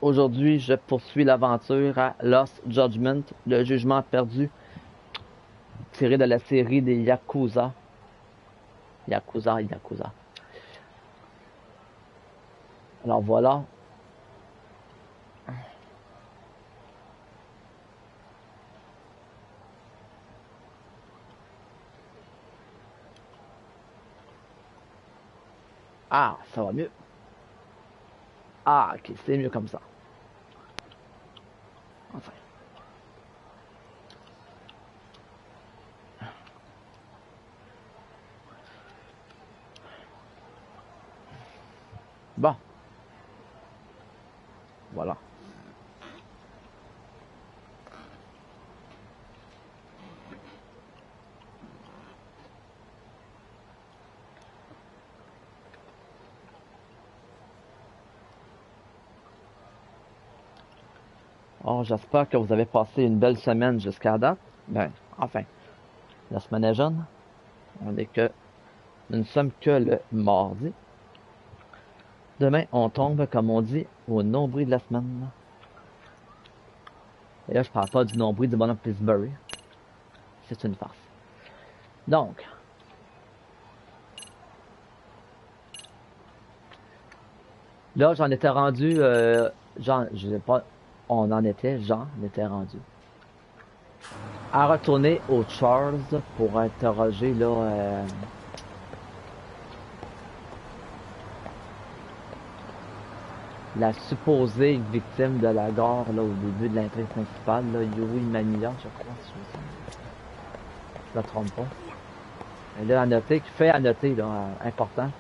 Aujourd'hui, je poursuis l'aventure à Lost Judgment, le jugement perdu, tiré de la série des Yakuza. Yakuza. Alors voilà. Ah, ça va mieux. Ah, ok, c'est mieux comme ça. Enfin. Bon. Voilà. Oh, j'espère que vous avez passé une belle semaine jusqu'à date. Ben, enfin, la semaine est jeune. Nous ne sommes que le mardi. Demain, on tombe, comme on dit, au nombril de la semaine. Et là, je parle pas du nombril du bonhomme Pillsbury. C'est une farce. Donc, là, j'en étais rendu, on en était rendu à retourner au Charles pour interroger, là, la supposée victime de la gare, là, au début de l'intrigue principale, là, Yuri Mamiya, je crois, si je me trompe pas. Et là, à noter, là, important,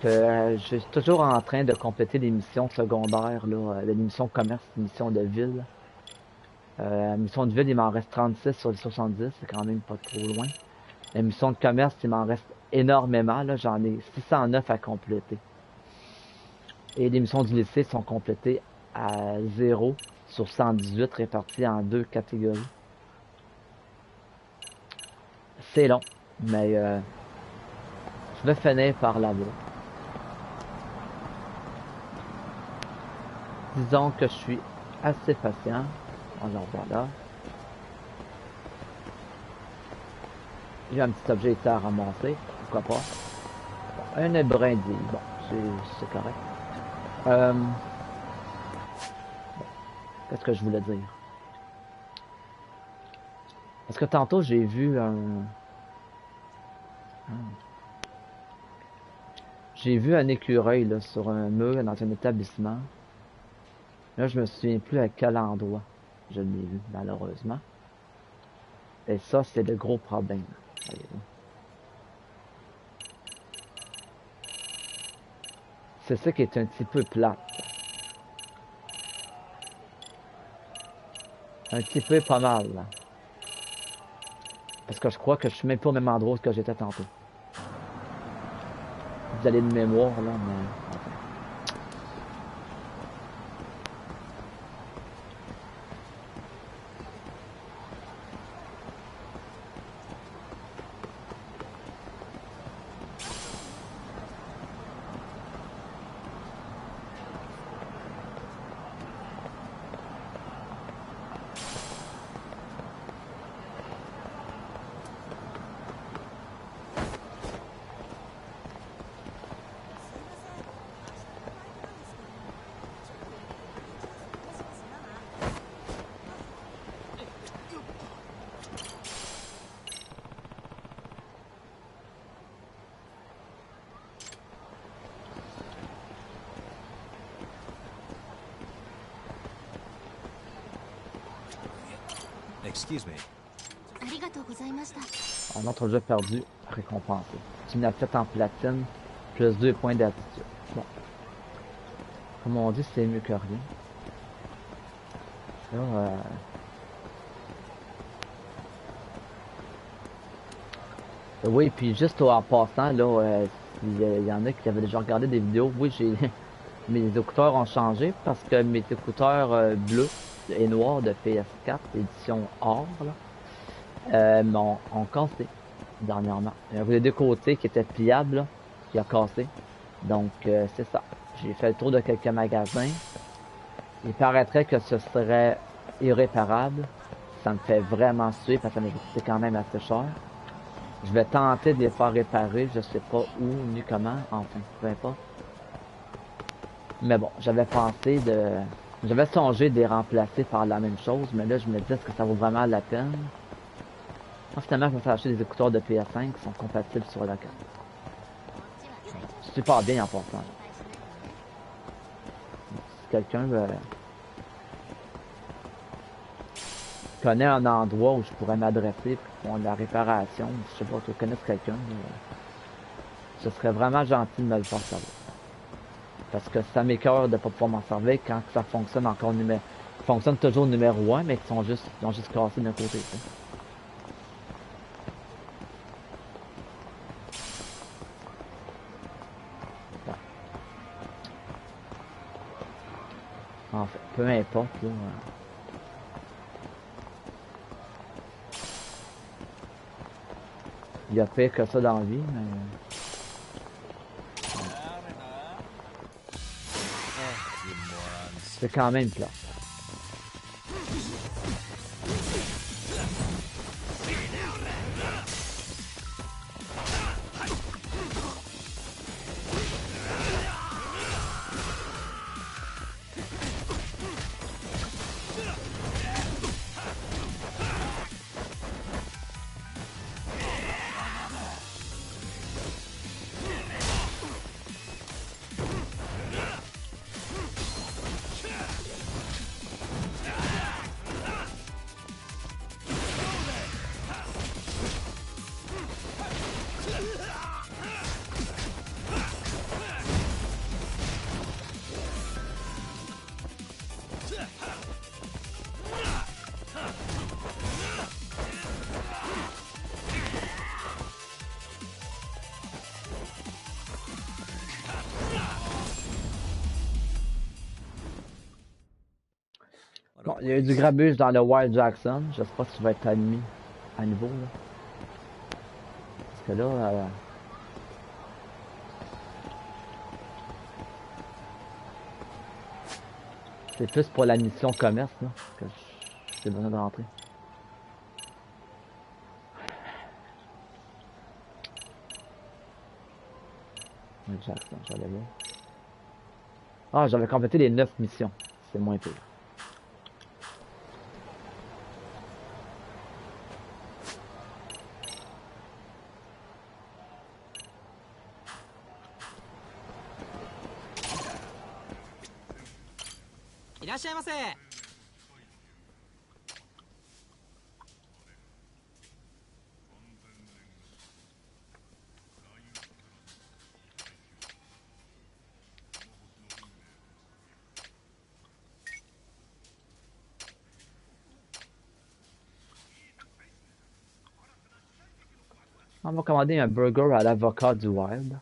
que je suis toujours en train de compléter les missions secondaires, là, les missions commerce, les missions de ville. Mission de ville, il m'en reste 36 sur les 70, c'est quand même pas trop loin. Les missions de commerce, il m'en reste énormément, là, j'en ai 609 à compléter. Et les missions du lycée sont complétées à 0 sur 118 réparties en 2 catégories. C'est long, mais je vais finir par l'avoir. Disons que je suis assez patient. Alors voilà. J'ai un petit objet ici à ramasser, pourquoi pas. Bon, un brindille, bon, c'est correct. Bon, qu'est-ce que je voulais dire? Parce que tantôt j'ai vu j'ai vu un écureuil là, sur un mur dans un établissement. Là, je me souviens plus à quel endroit je l'ai vu, malheureusement. Et ça, c'est le gros problème. C'est ça qui est un petit peu plate. Un petit peu pas mal. Là. Parce que je crois que je suis même pas au même endroit que j'étais tantôt. Vous allez de mémoire, là, mais... Enfin. Excuse me. Un autre jeu perdu, récompensé. Une assiette en platine, plus 2 points d'attitude. Bon. Comme on dit, c'est mieux que rien. Là, oui, puis juste en passant, là, il y en a qui avaient déjà regardé des vidéos. Oui, mes écouteurs ont changé parce que mes écouteurs bleus et noirs de PS4, édition or, là, ont cassé dernièrement. Il y avait les deux côtés qui étaient pliables, là, qui a cassé. Donc, c'est ça. J'ai fait le tour de quelques magasins. Il paraîtrait que ce serait irréparable. Ça me fait vraiment suer parce que ça m'a coûté quand même assez cher. Je vais tenter de les faire réparer, je sais pas où ni comment, enfin, peu importe. Mais bon, j'avais songé de les remplacer par la même chose, mais là je me dis est-ce que ça vaut vraiment la peine? Moi, finalement, je me suis acheté des écouteurs de PS5 qui sont compatibles sur la carte. Super bien en passant. Si quelqu'un connaît un endroit où je pourrais m'adresser pour la réparation, je sais pas, tu connais quelqu'un, ce serait vraiment gentil de me le faire savoir. Parce que ça m'écoeure de ne pas pouvoir m'en servir quand ça fonctionne encore fonctionne toujours numéro 1, mais ils ont juste cassé d'un côté. T'sais. Ouais. En fait, peu importe, là. Il y a pire que ça dans la vie, mais... C'est quand même plat. Bon, il y a eu du grabuge dans le Wild Jackson. Je sais pas si tu vas être admis à nouveau, là. Parce que là... c'est plus pour la mission commerce, là, que j'ai besoin de rentrer. Wild Jackson, j'allais voir. Ah, j'avais complété les 9 missions. C'est moins pire. On va commander un burger à l'avocat du Wild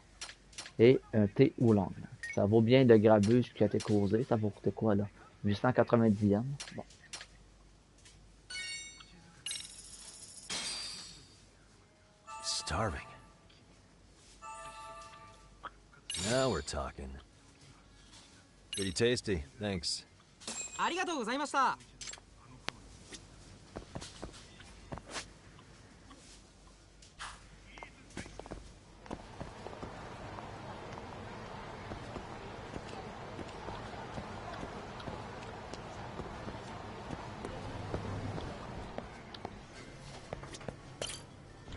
et un thé oolong. Ça vaut bien le grabuge qui a été causé. Ça va coûter quoi là? 890 yens. Bon. Starving. Now we're talking. Pretty tasty, thanks. ありがとうございました。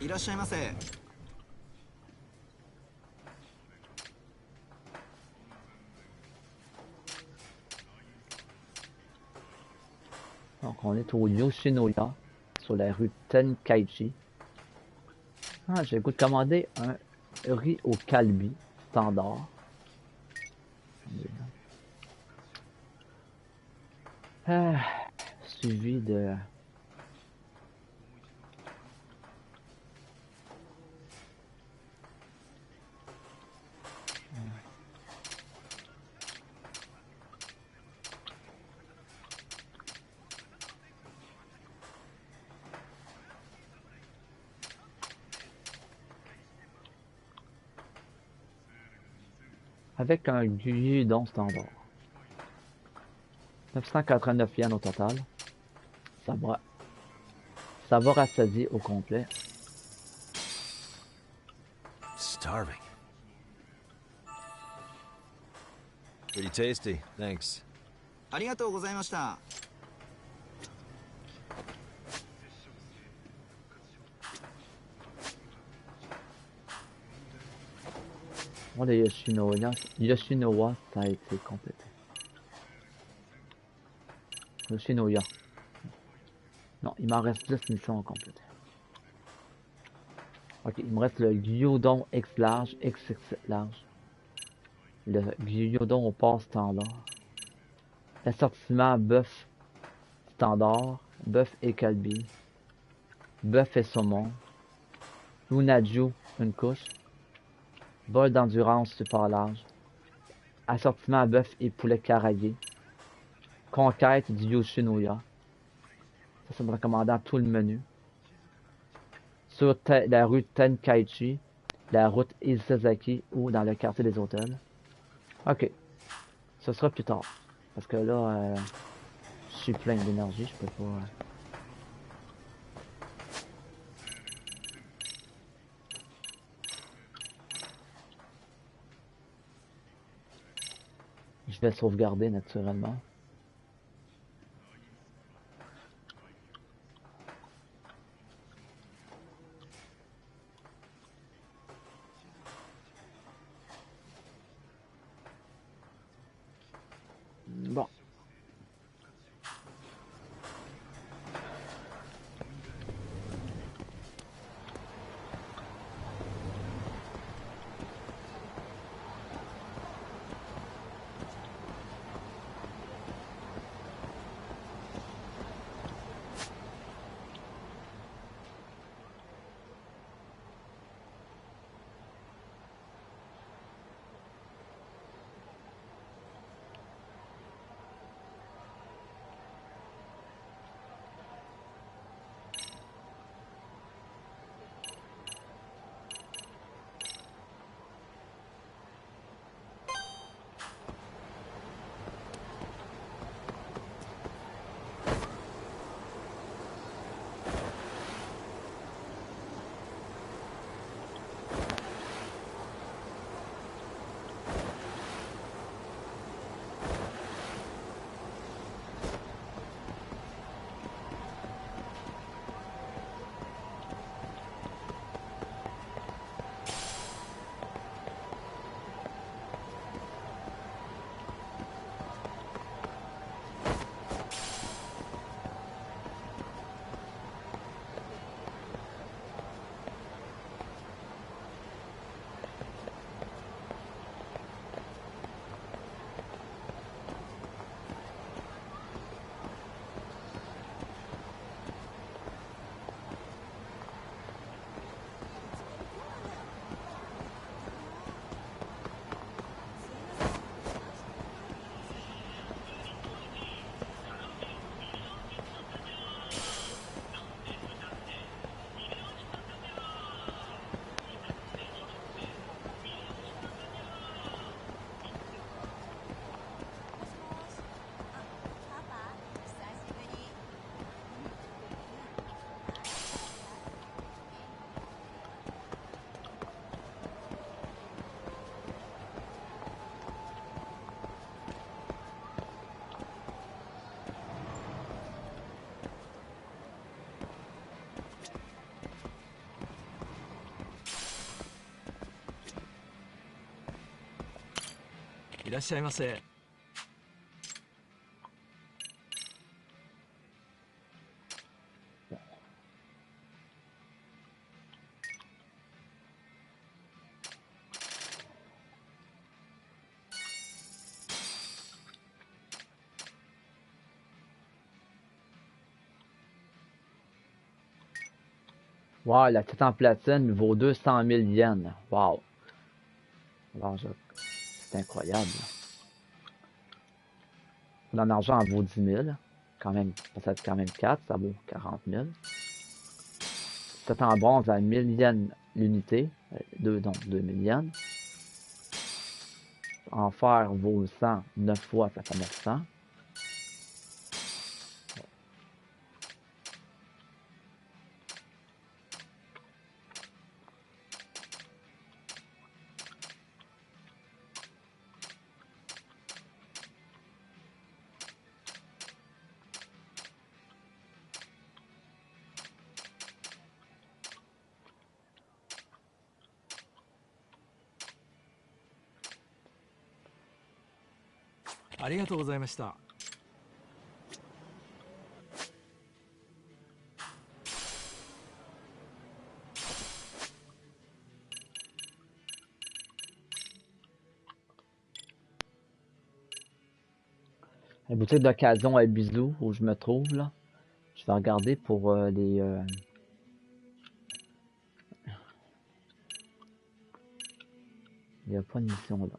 いらっしゃいませ。Donc on est au Yoshinoya, sur la rue Tenkaichi. Ah, j'ai le goût de commander un riz au kalbi standard. Ah, suivi de... avec un gyudon standard. 989 yens au total. Ça va rassasier au complet. Starving. Pretty tasty, thanks. ありがとうございました。Moi, le Yoshinoya, ça a été complété. Yoshinoya. Non, il m'en reste 10 missions à compléter. Ok, il me reste le Gyudon X large, XX large. Le Gyudon au port standard. Assortiment bœuf standard, bœuf et kalbi, bœuf et saumon, Unaju, une couche, bol d'endurance super large, assortiment à bœuf et poulet caraillé, conquête du Yoshinoya. Ça me recommande tout le menu. Sur la rue Tenkaichi, la route Isazaki ou dans le quartier des hôtels. Ok, ce sera plus tard. Parce que là, je suis plein d'énergie, je peux pas... Je vais sauvegarder naturellement. Bon.いらっしゃいませ。Wow, la tête en platine vaut 200 000 yens. Wow. Alors, c'est incroyable. En argent, elle vaut 10 000. Quand même, ça fait quand même 4, ça vaut 40 000. C'est en bronze à 1000 yens l'unité. Donc 2000 yens. En fer vaut 100, 9 fois, ça fait 900. ありがとうございました。La boutique d'occasion à Bisou, où je me trouve là. Je vais regarder pour les... Il n'y a pas de mission là.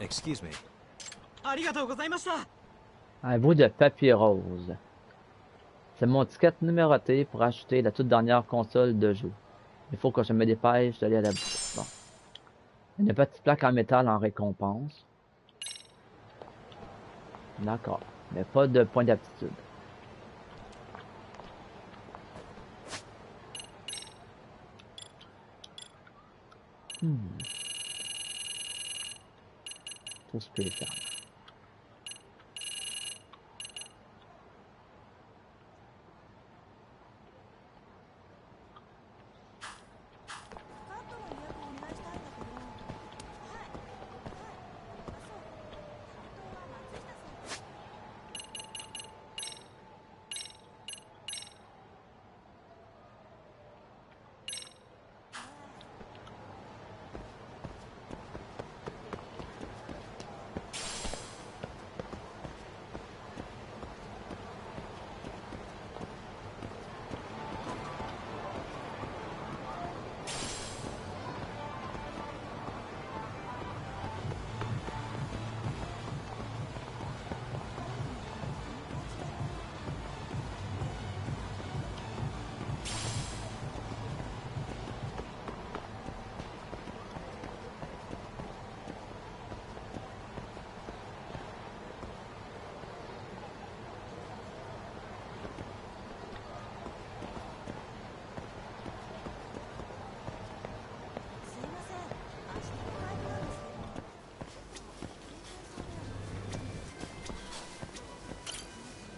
Excuse me. ありがとうございました。 Un bout de papier rose. C'est mon ticket numéroté pour acheter la toute dernière console de jeu. Il faut que je me dépêche d'aller à la boutique. Bon. Une petite plaque en métal en récompense. D'accord. Mais pas de point d'aptitude. Tout spécial.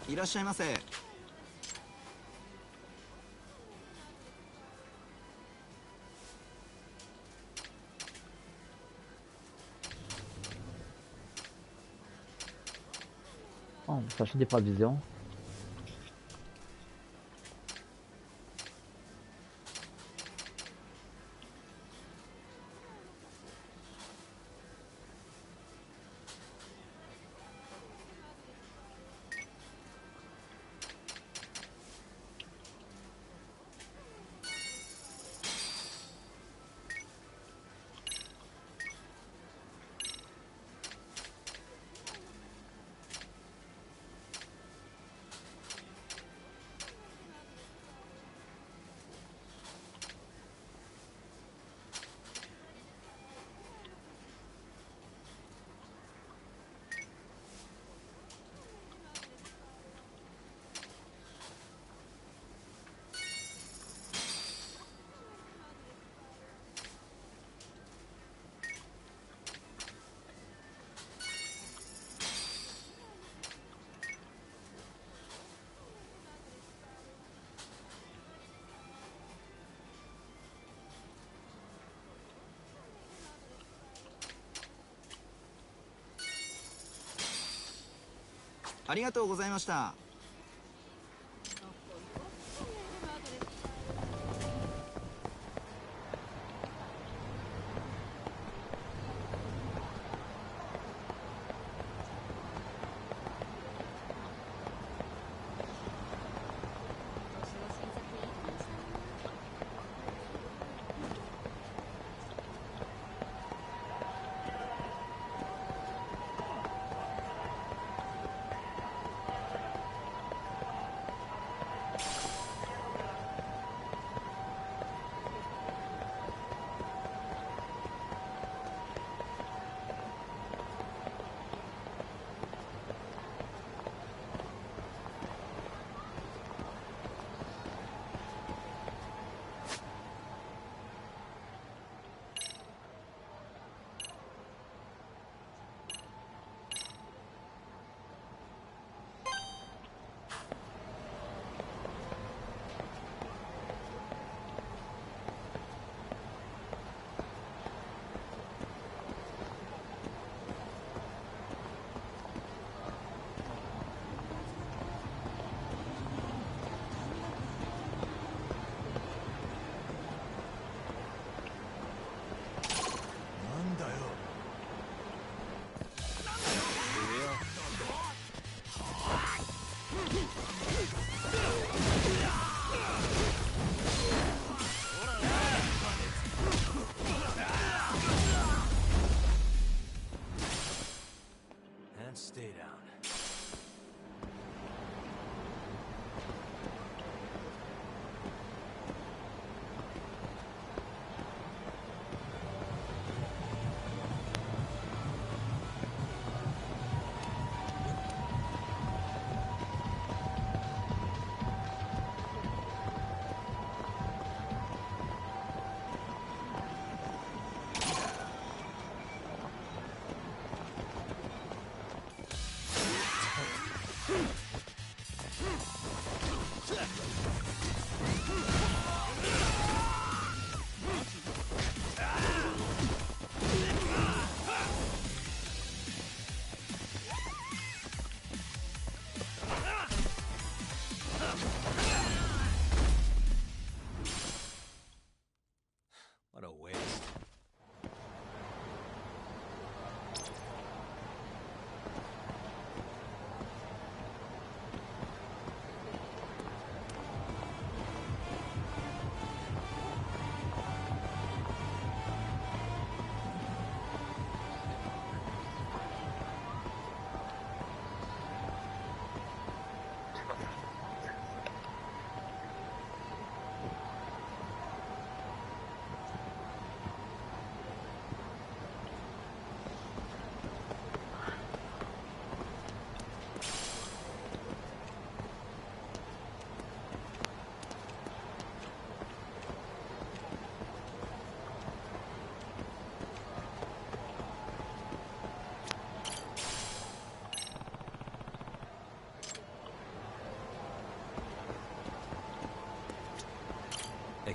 いらっしゃいませ。Oh, on va chercher des provisions.ありがとうございました。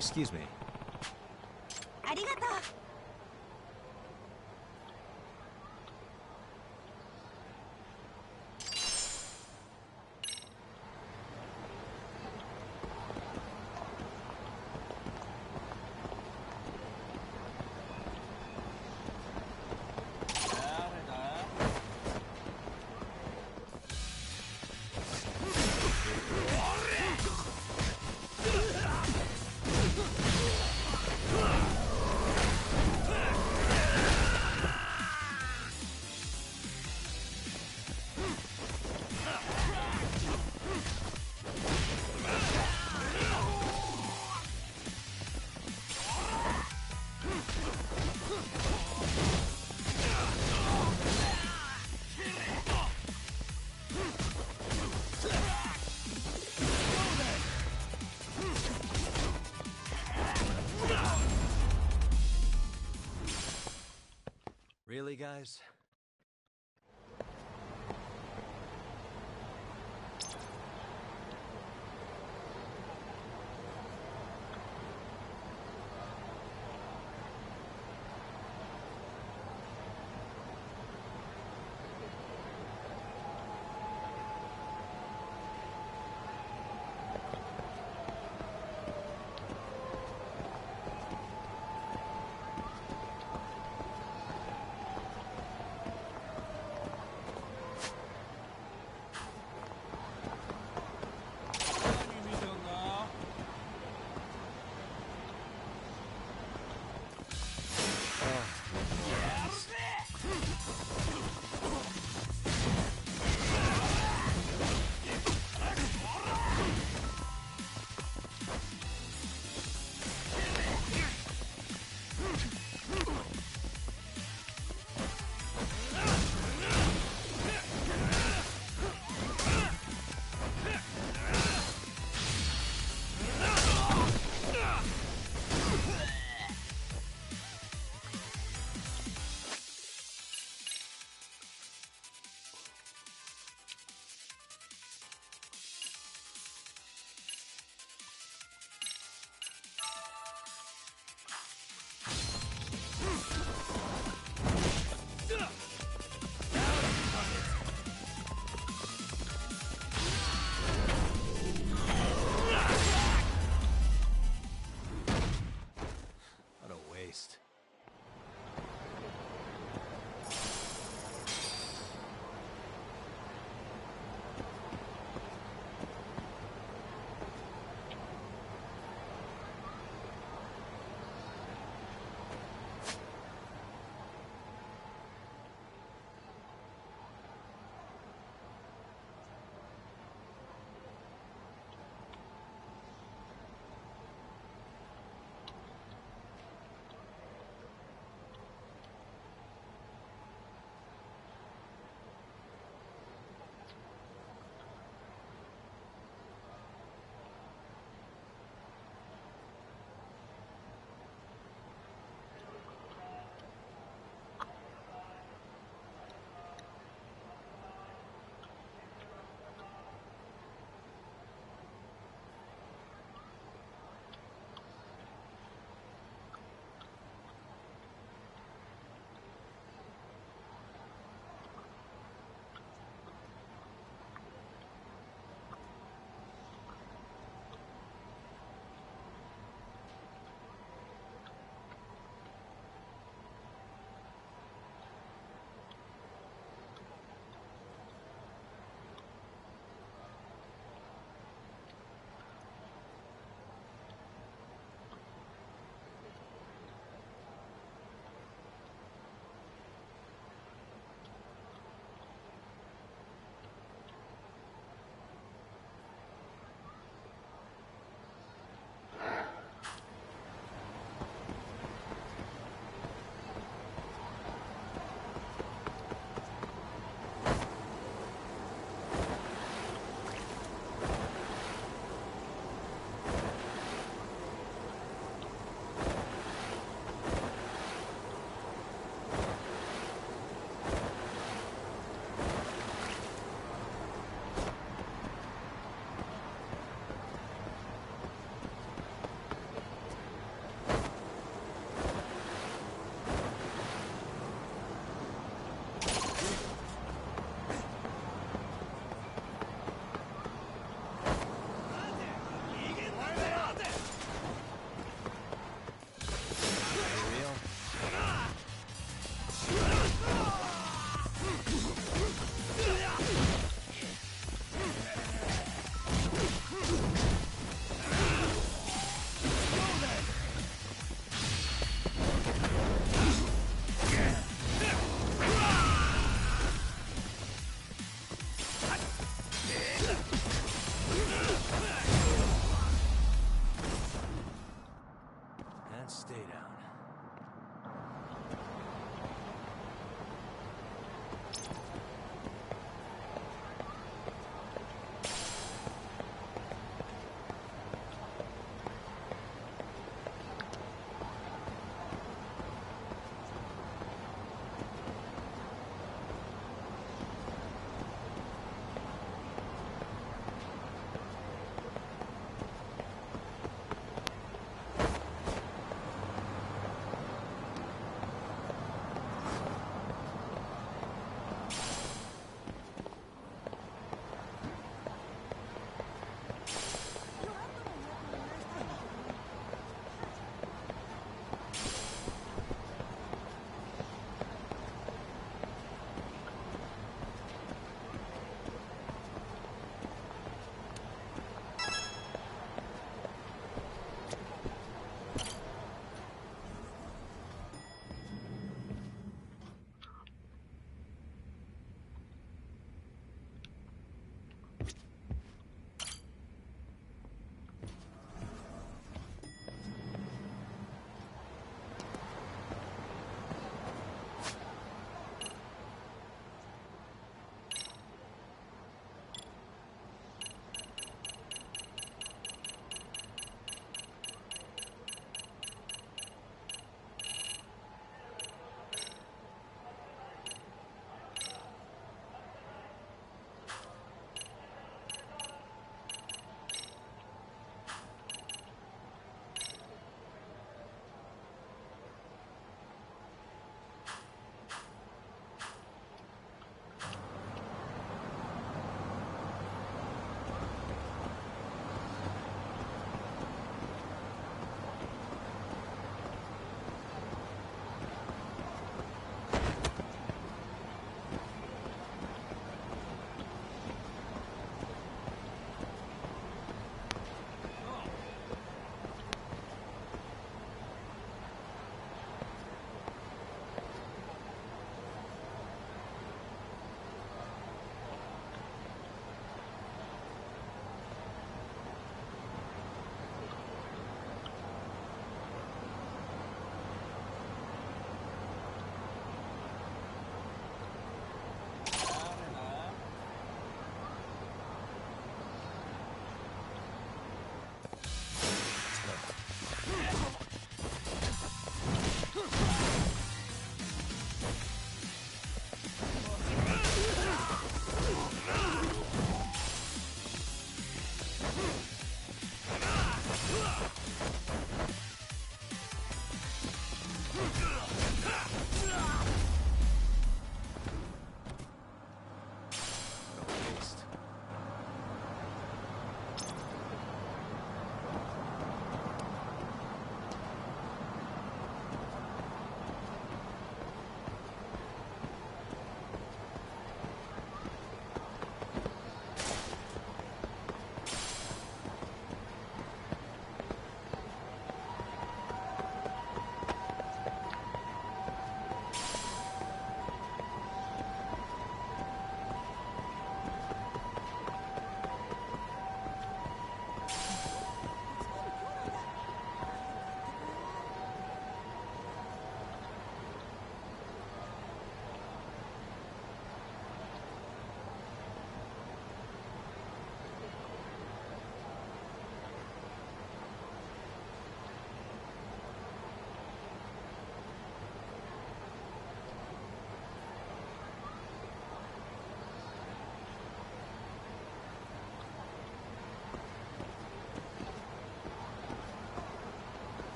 Excuse me. ありがとう。Really, guys?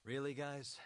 Really, guys?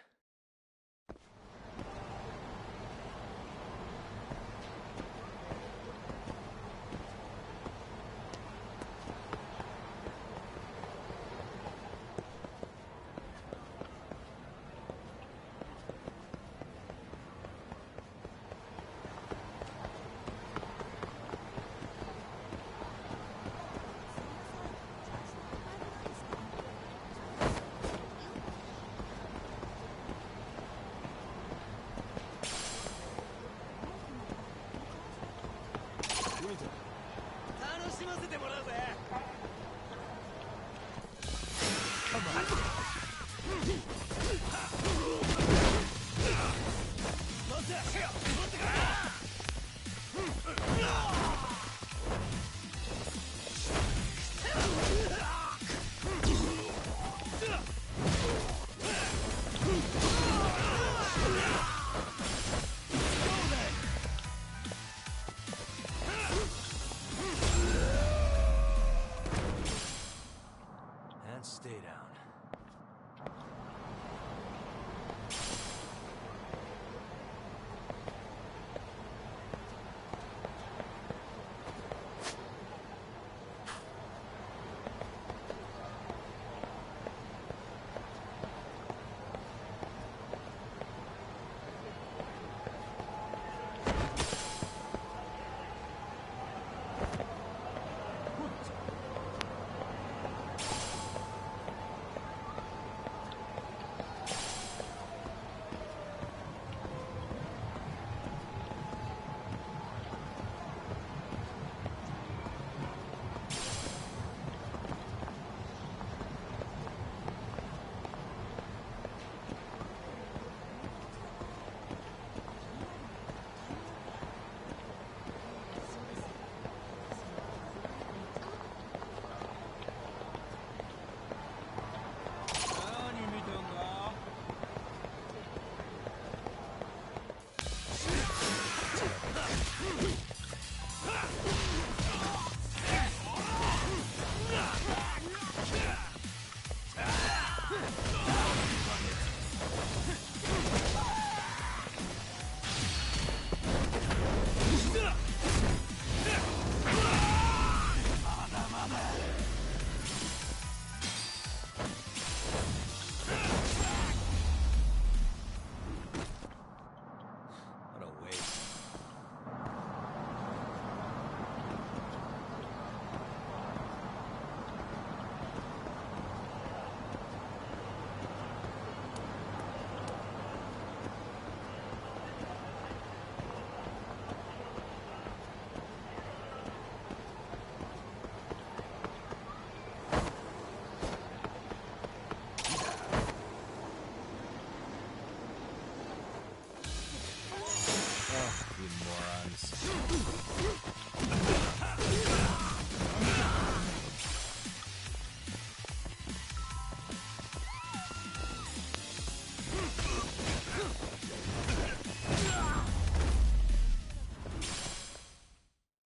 Stay down.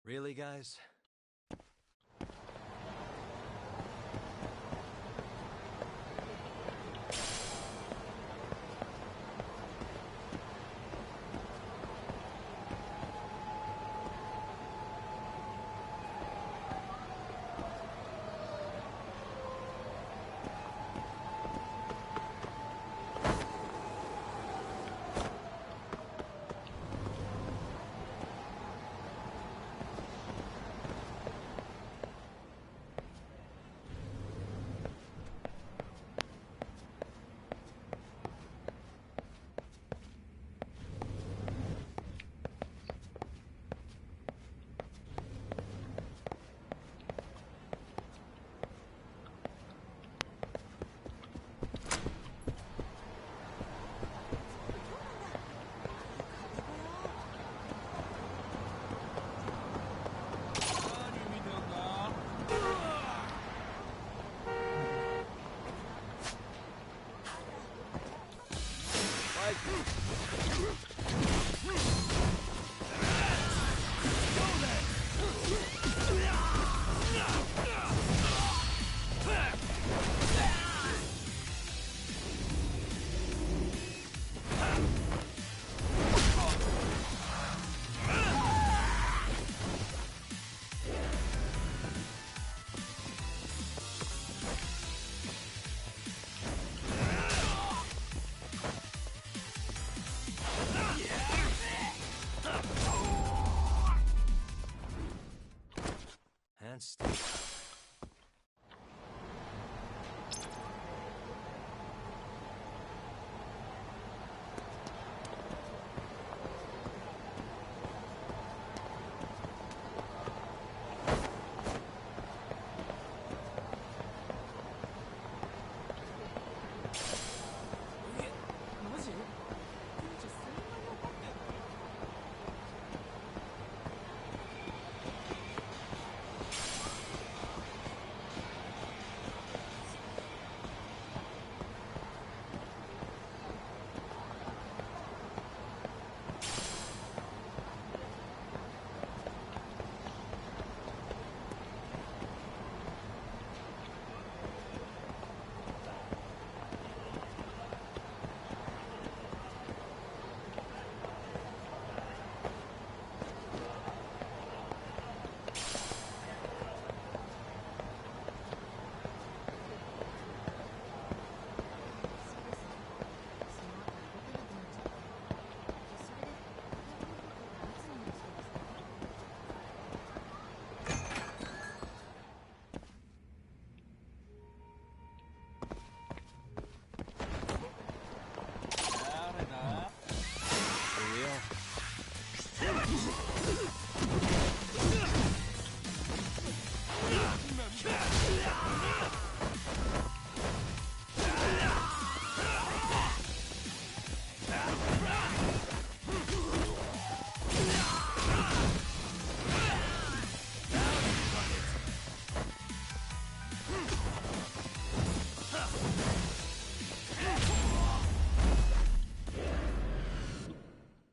Really, guys? and stay.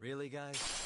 Really, guys?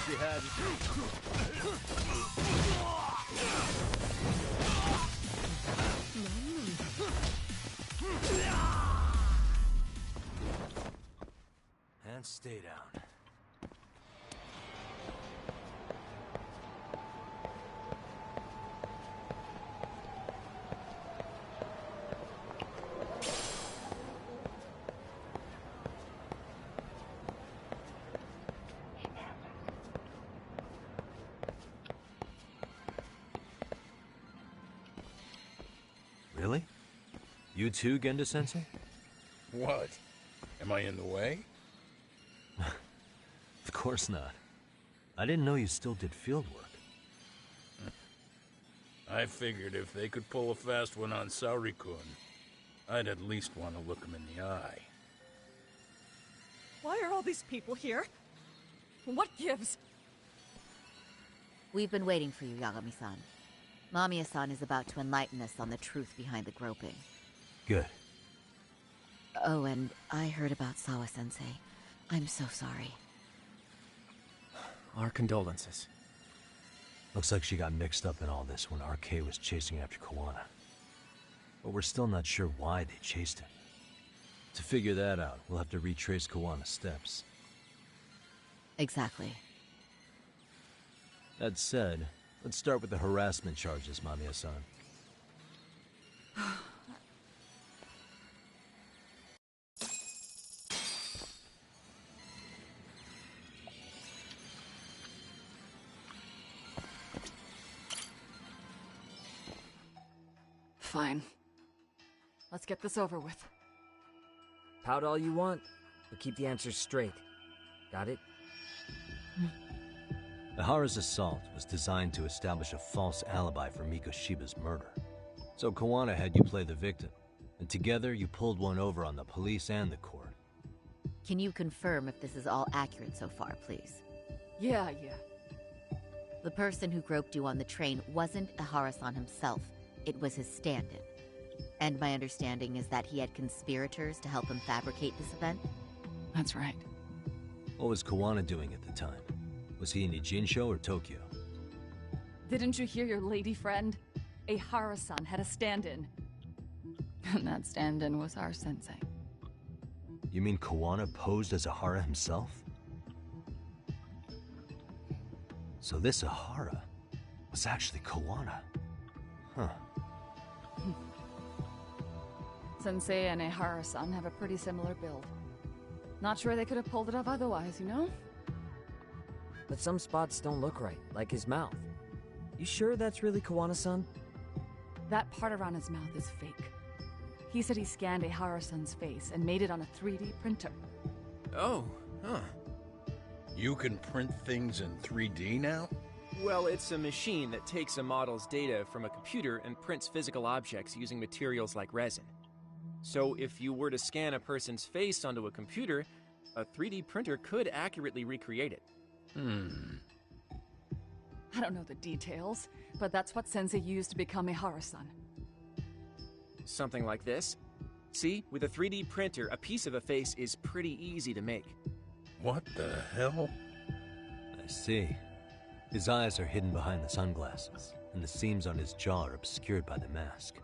she had. And stay down. Really? You too, Genda-sensei? What? Am I in the way? Of course not. I didn't know you still did field work. I figured if they could pull a fast one on Saori-kun, I'd at least want to look him in the eye. Why are all these people here? What gives? We've been waiting for you, Yagami-san. Mamiya-san is about to enlighten us on the truth behind the groping. Good. Oh, and I heard about Sawa-sensei. I'm so sorry. Our condolences. Looks like she got mixed up in all this when RK was chasing after Kawana. But we're still not sure why they chased him. To figure that out, we'll have to retrace Kawana's steps. Exactly. That said, let's start with the harassment charges, Mamiya-san. Fine. Let's get this over with. Pout all you want, but keep the answers straight. Got it? Ihara's assault was designed to establish a false alibi for Mikoshiba's murder. So Kawana had you play the victim, and together you pulled one over on the police and the court. Can you confirm if this is all accurate so far, please? Yeah. The person who groped you on the train wasn't Ihara-san himself. It was his stand-in. And my understanding is that he had conspirators to help him fabricate this event? That's right. What was Kawana doing at the time? Was he in Ijinsho or Tokyo? Didn't you hear your lady friend? Ihara-san had a stand-in. And that stand-in was our sensei. You mean Kawana posed as Ihara himself? So this Ihara was actually Kawana. Huh. Sensei and Ihara-san have a pretty similar build. Not sure they could have pulled it off otherwise, you know? But some spots don't look right, like his mouth. You sure that's really Kawana-san? That part around his mouth is fake. He said he scanned Ihara-san's face and made it on a 3D printer. Oh, huh. You can print things in 3D now? Well, it's a machine that takes a model's data from a computer and prints physical objects using materials like resin. So if you were to scan a person's face onto a computer, a 3D printer could accurately recreate it. I don't know the details, but that's what Sensei used to become Ihara-san. Something like this. See, with a 3D printer, a piece of a face is pretty easy to make. What the hell? I see. His eyes are hidden behind the sunglasses, and the seams on his jaw are obscured by the mask.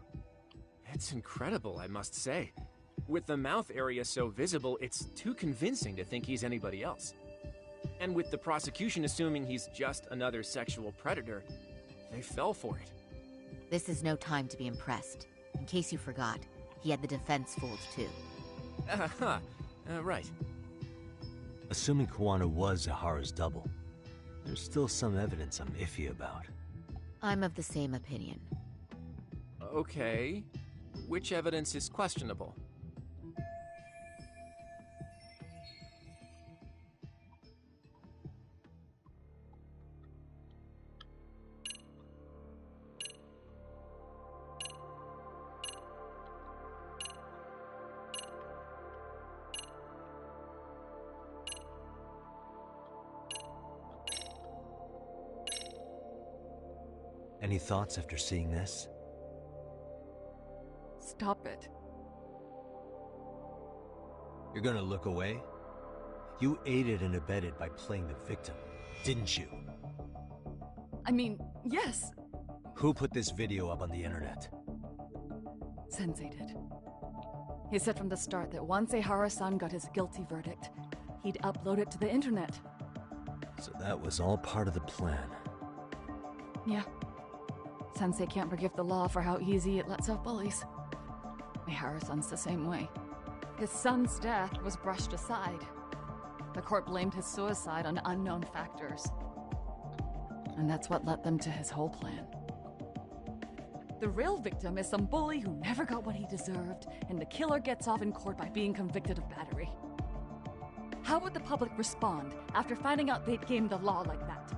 It's incredible, I must say. With the mouth area so visible, it's too convincing to think he's anybody else. And with the prosecution assuming he's just another sexual predator, they fell for it. This is no time to be impressed. In case you forgot, he had the defense fooled too. Right. Assuming Kawana was Ihara's double, there's still some evidence I'm iffy about. I'm of the same opinion. Okay. Which evidence is questionable? Any thoughts after seeing this? Stop it. You're gonna look away? You aided and abetted by playing the victim. didn't you? I mean, yes, Who put this video up on the internet? Sensei did. He said from the start that once Ehara-san got his guilty verdict, he'd upload it to the internet. So that was all part of the plan. Yeah. Sensei can't forgive the law for how easy it lets off bullies. Ehara-san's the same way. His son's death was brushed aside. The court blamed his suicide on unknown factors. And that's what led them to his whole plan. The real victim is some bully who never got what he deserved, and the killer gets off in court by being convicted of battery. How would the public respond after finding out they'd gamed the law like that?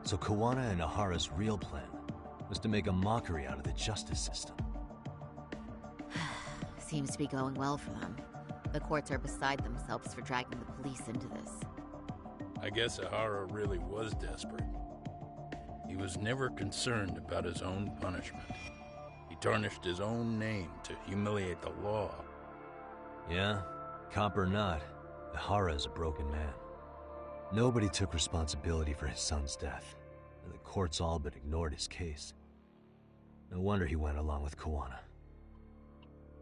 So Kawana and Ahara's real plan was to make a mockery out of the justice system. Seems to be going well for them. The courts are beside themselves for dragging the police into this. I guess Ahara really was desperate. He was never concerned about his own punishment. He tarnished his own name to humiliate the law. Yeah, cop or not, Ahara is a broken man. Nobody took responsibility for his son's death, and the courts all but ignored his case. No wonder he went along with Kawana.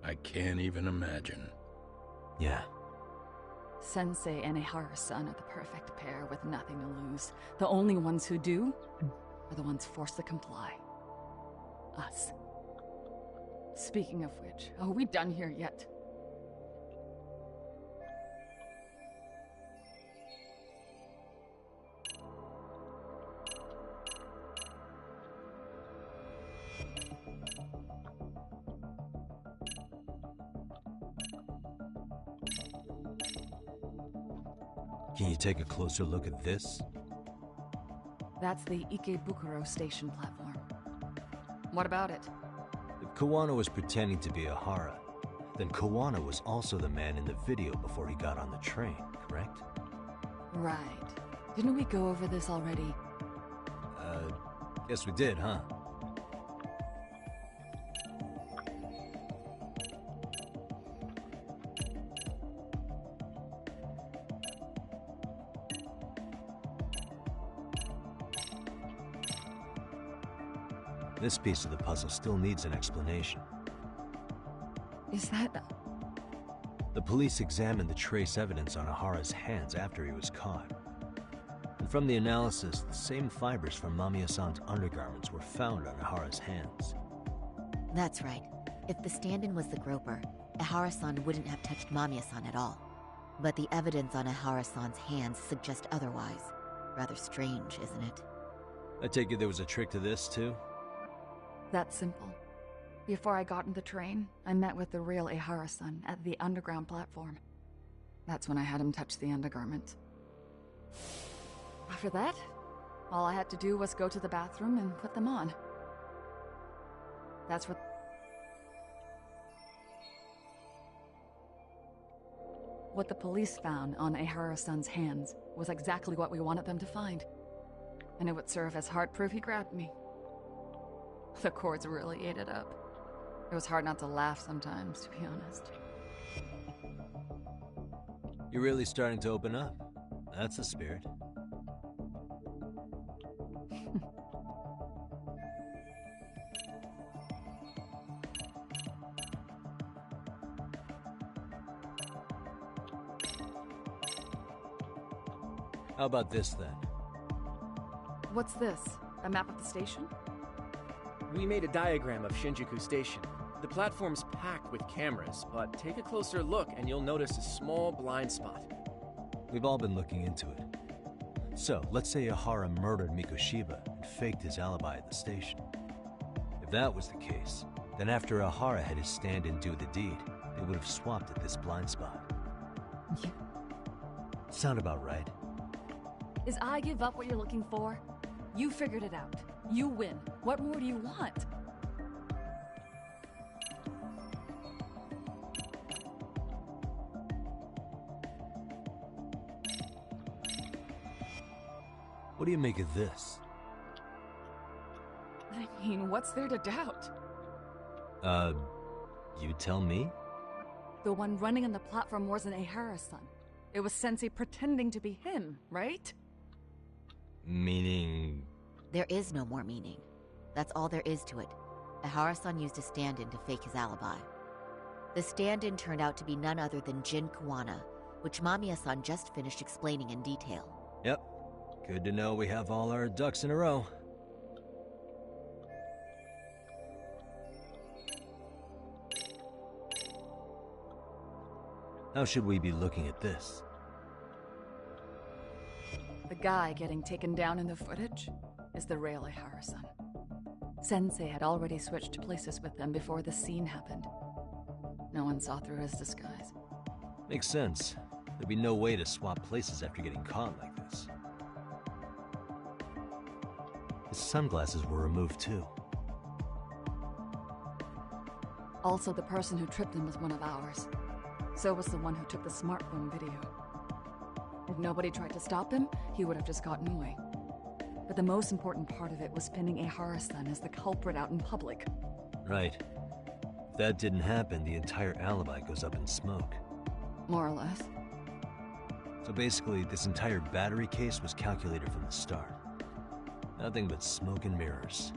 I can't even imagine. Yeah. Sensei and Ehara-san are the perfect pair with nothing to lose. The only ones who do are the ones forced to comply. Us. Speaking of which, are we done here yet? Can you take a closer look at this? That's the Ikebukuro station platform. What about it? If Kawana was pretending to be Ahara, then Kawana was also the man in the video before he got on the train, correct? Right. Didn't we go over this already? Guess we did, huh? This piece of the puzzle still needs an explanation. Is that... The police examined the trace evidence on Ahara's hands after he was caught. And from the analysis, the same fibers from Mamiya-san's undergarments were found on Ahara's hands. That's right. If the stand-in was the groper, Ehara-san wouldn't have touched Mamiya-san at all. But the evidence on Ehara-san's hands suggests otherwise. Rather strange, isn't it? I take it there was a trick to this, too? That's simple. Before I got in the train, I met with the real Ehara-san at the underground platform. That's when I had him touch the undergarment. After that, all I had to do was go to the bathroom and put them on. That's what the police found on Ehara-san's hands was exactly what we wanted them to find. And it would serve as hard proof he grabbed me. The courts really ate it up. It was hard not to laugh sometimes, to be honest. You're really starting to open up. That's the spirit. How about this, then? What's this? A map of the station? We made a diagram of Shinjuku Station. The platform's packed with cameras, but take a closer look and you'll notice a small blind spot. We've all been looking into it. So, let's say Ahara murdered Mikoshiba and faked his alibi at the station. If that was the case, then after Ahara had his stand-in do the deed, they would have swapped at this blind spot. Sound about right? Is I give up what you're looking for? You figured it out. You win. What more do you want? What do you make of this? I mean, what's there to doubt? You tell me? The one running on the platform wasn't Ehara-san. It was Sensei pretending to be him, right? Meaning... There is no more meaning. That's all there is to it. Ihara-san used a stand-in to fake his alibi. The stand-in turned out to be none other than Jin Kuwana, which Mamiya-san just finished explaining in detail. Yep. Good to know we have all our ducks in a row. How should we be looking at this? The guy getting taken down in the footage is the real Ihara-san. Sensei had already switched places with them before the scene happened. No one saw through his disguise. Makes sense. There'd be no way to swap places after getting caught like this. His sunglasses were removed too. Also, the person who tripped him was one of ours. So was the one who took the smartphone video. If nobody tried to stop him, he would have just gotten away. But the most important part of it was pinning Ihara-san as the culprit out in public. Right. If that didn't happen, the entire alibi goes up in smoke. More or less. So basically, this entire battery case was calculated from the start. Nothing but smoke and mirrors.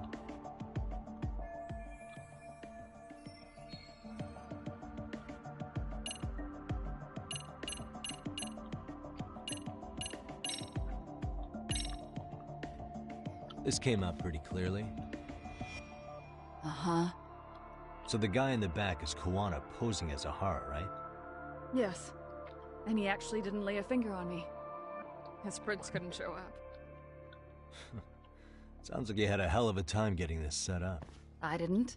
This came out pretty clearly. Uh-huh. So the guy in the back is Kuwana posing as Ihara, right? Yes. And he actually didn't lay a finger on me. His prints couldn't show up. Sounds like you had a hell of a time getting this set up. I didn't.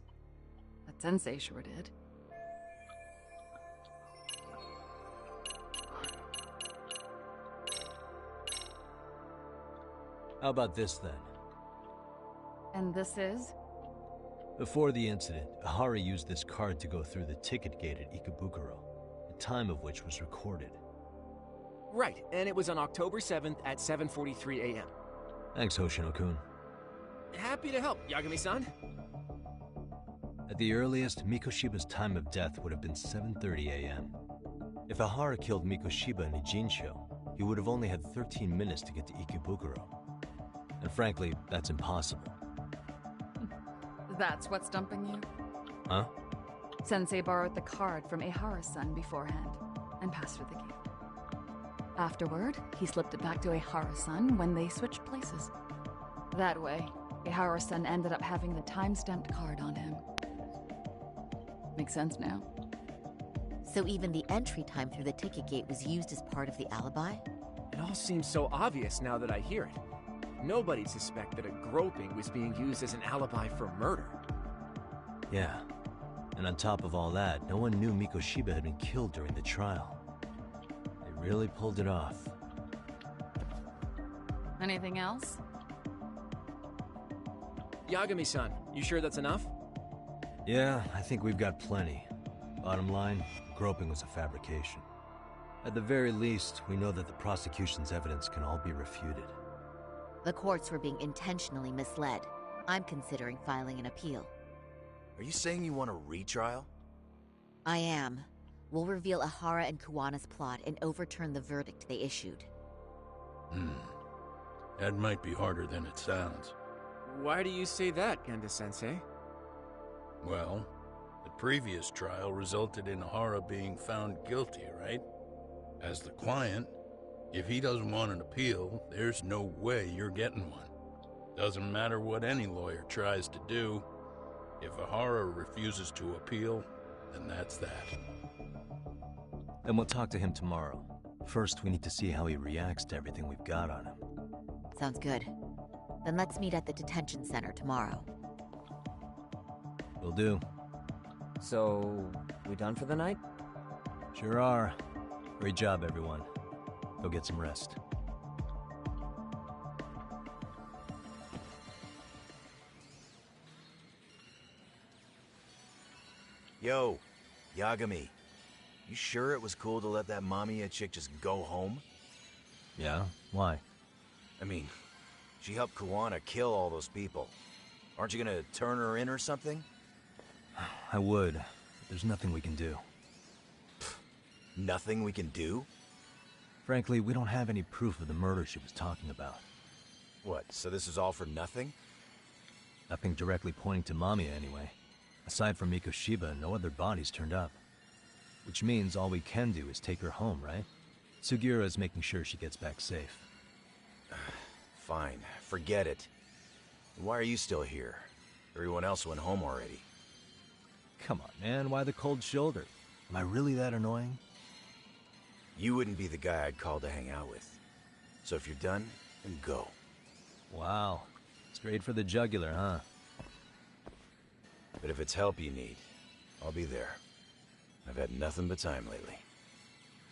But Sensei sure did. How about this then? And this is? Before the incident, Ihara used this card to go through the ticket gate at Ikebukuro, the time of which was recorded. Right, and it was on October 7th at 7:43 a.m. Thanks, Hoshino-kun. Happy to help, Yagami-san. At the earliest, Mikoshiba's time of death would have been 7:30 a.m. If Ihara killed Mikoshiba in Ijinsho, he would have only had 13 minutes to get to Ikebukuro. And frankly, that's impossible. That's what's stumping you? Huh? Sensei borrowed the card from Ihara-san beforehand and passed through the gate. Afterward, he slipped it back to Ihara-san when they switched places. That way, Ihara-san ended up having the time-stamped card on him. Makes sense now. So even the entry time through the ticket gate was used as part of the alibi? It all seems so obvious now that I hear it. Nobody'd suspect that a groping was being used as an alibi for murder. Yeah. And on top of all that, no one knew Mikoshiba had been killed during the trial. They really pulled it off. Anything else? Yagami-san, you sure that's enough? Yeah, I think we've got plenty. Bottom line, groping was a fabrication. At the very least, we know that the prosecution's evidence can all be refuted. The courts were being intentionally misled. I'm considering filing an appeal. Are you saying you want a retrial? I am. We'll reveal Ihara and Kuwana's plot and overturn the verdict they issued. That might be harder than it sounds. Why do you say that, Genda-sensei? Well, the previous trial resulted in Ihara being found guilty, right? As the client, if he doesn't want an appeal, there's no way you're getting one. Doesn't matter what any lawyer tries to do. If Ihara refuses to appeal, then that's that. Then we'll talk to him tomorrow. First, we need to see how he reacts to everything we've got on him. Sounds good. Then let's meet at the detention center tomorrow. Will do. So, we done for the night? Sure are. Great job, everyone. Go get some rest. Yo, Yagami. You sure it was cool to let that Mamiya chick just go home? Yeah? Why? I mean, she helped Kuwana kill all those people. Aren't you gonna turn her in or something? I would. But there's nothing we can do. Nothing we can do? Frankly, we don't have any proof of the murder she was talking about. What, so this is all for nothing? Nothing directly pointing to Mamiya anyway. Aside from Mikoshiba, no other bodies turned up. Which means all we can do is take her home, right? Sugiura is making sure she gets back safe. Fine, forget it. Why are you still here? Everyone else went home already. Come on, man, why the cold shoulder? Am I really that annoying? You wouldn't be the guy I'd call to hang out with. So if you're done, then go. Wow. Straight for the jugular, huh? But if it's help you need, I'll be there. I've had nothing but time lately.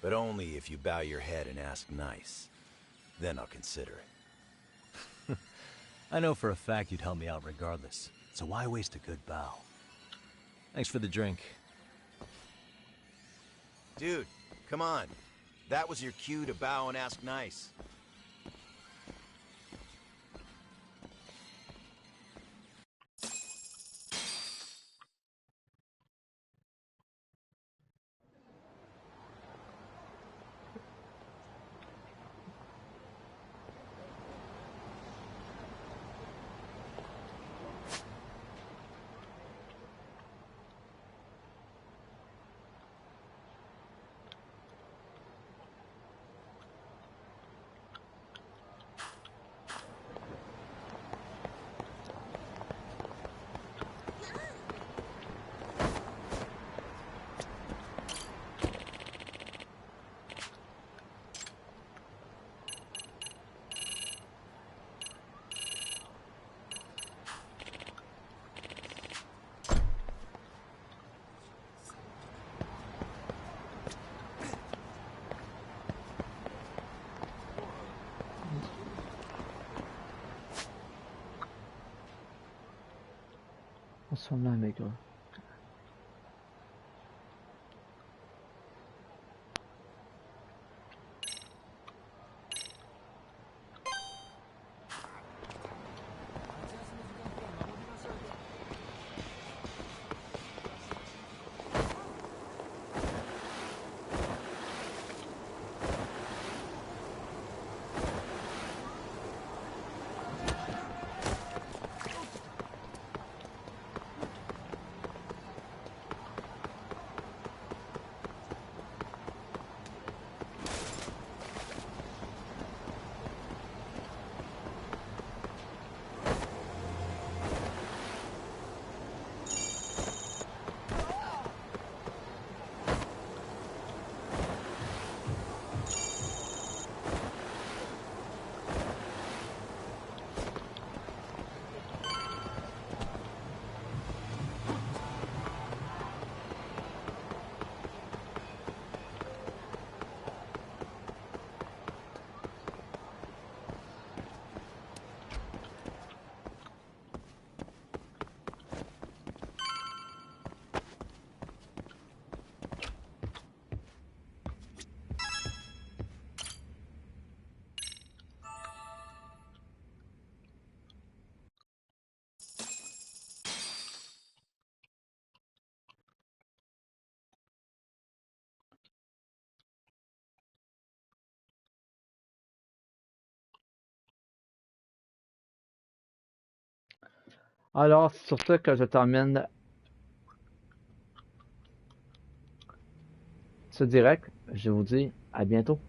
But only if you bow your head and ask nice. Then I'll consider it. I know for a fact you'd help me out regardless, so why waste a good bow? Thanks for the drink. Dude, come on. That was your cue to bow and ask nice. Transforme-la, mes gars. Alors, c'est sur ça que je termine ce direct. Je vous dis à bientôt.